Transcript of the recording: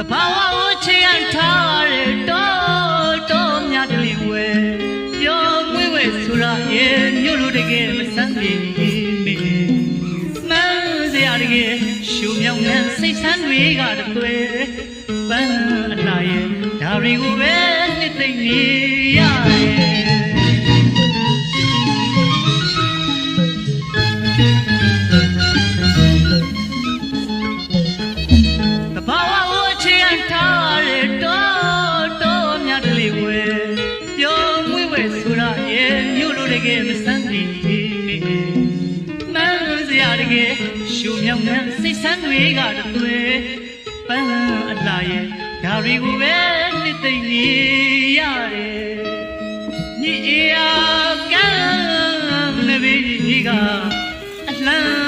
တဘာဝကိုချေရန်ထားတဲ့တော့များတလီဝဲပြောမွေးဝဲဆိုတာရဲ့မြို့လူတကယ်မဆန်းပြေမေမှန်းစရာတကယ်ရှူမြောင်တဲ့စိတ်ဆန်းတွေကတွဲပန်းအလားရဲ့ဒါတွေကိုပဲနှစ်သိမ့်နေရတယ်မဆန်းစီမှန်းစရာတကယ်ရှူမြောင်တဲ့စိတ်ဆန်းတွေကတွဲပန်းအလားရဲ့ဒါတွေကိုပဲနှစ်သိမ့်နေရတယ်ညီအေးကမ်းနဘေးကြီးကအလှမ်း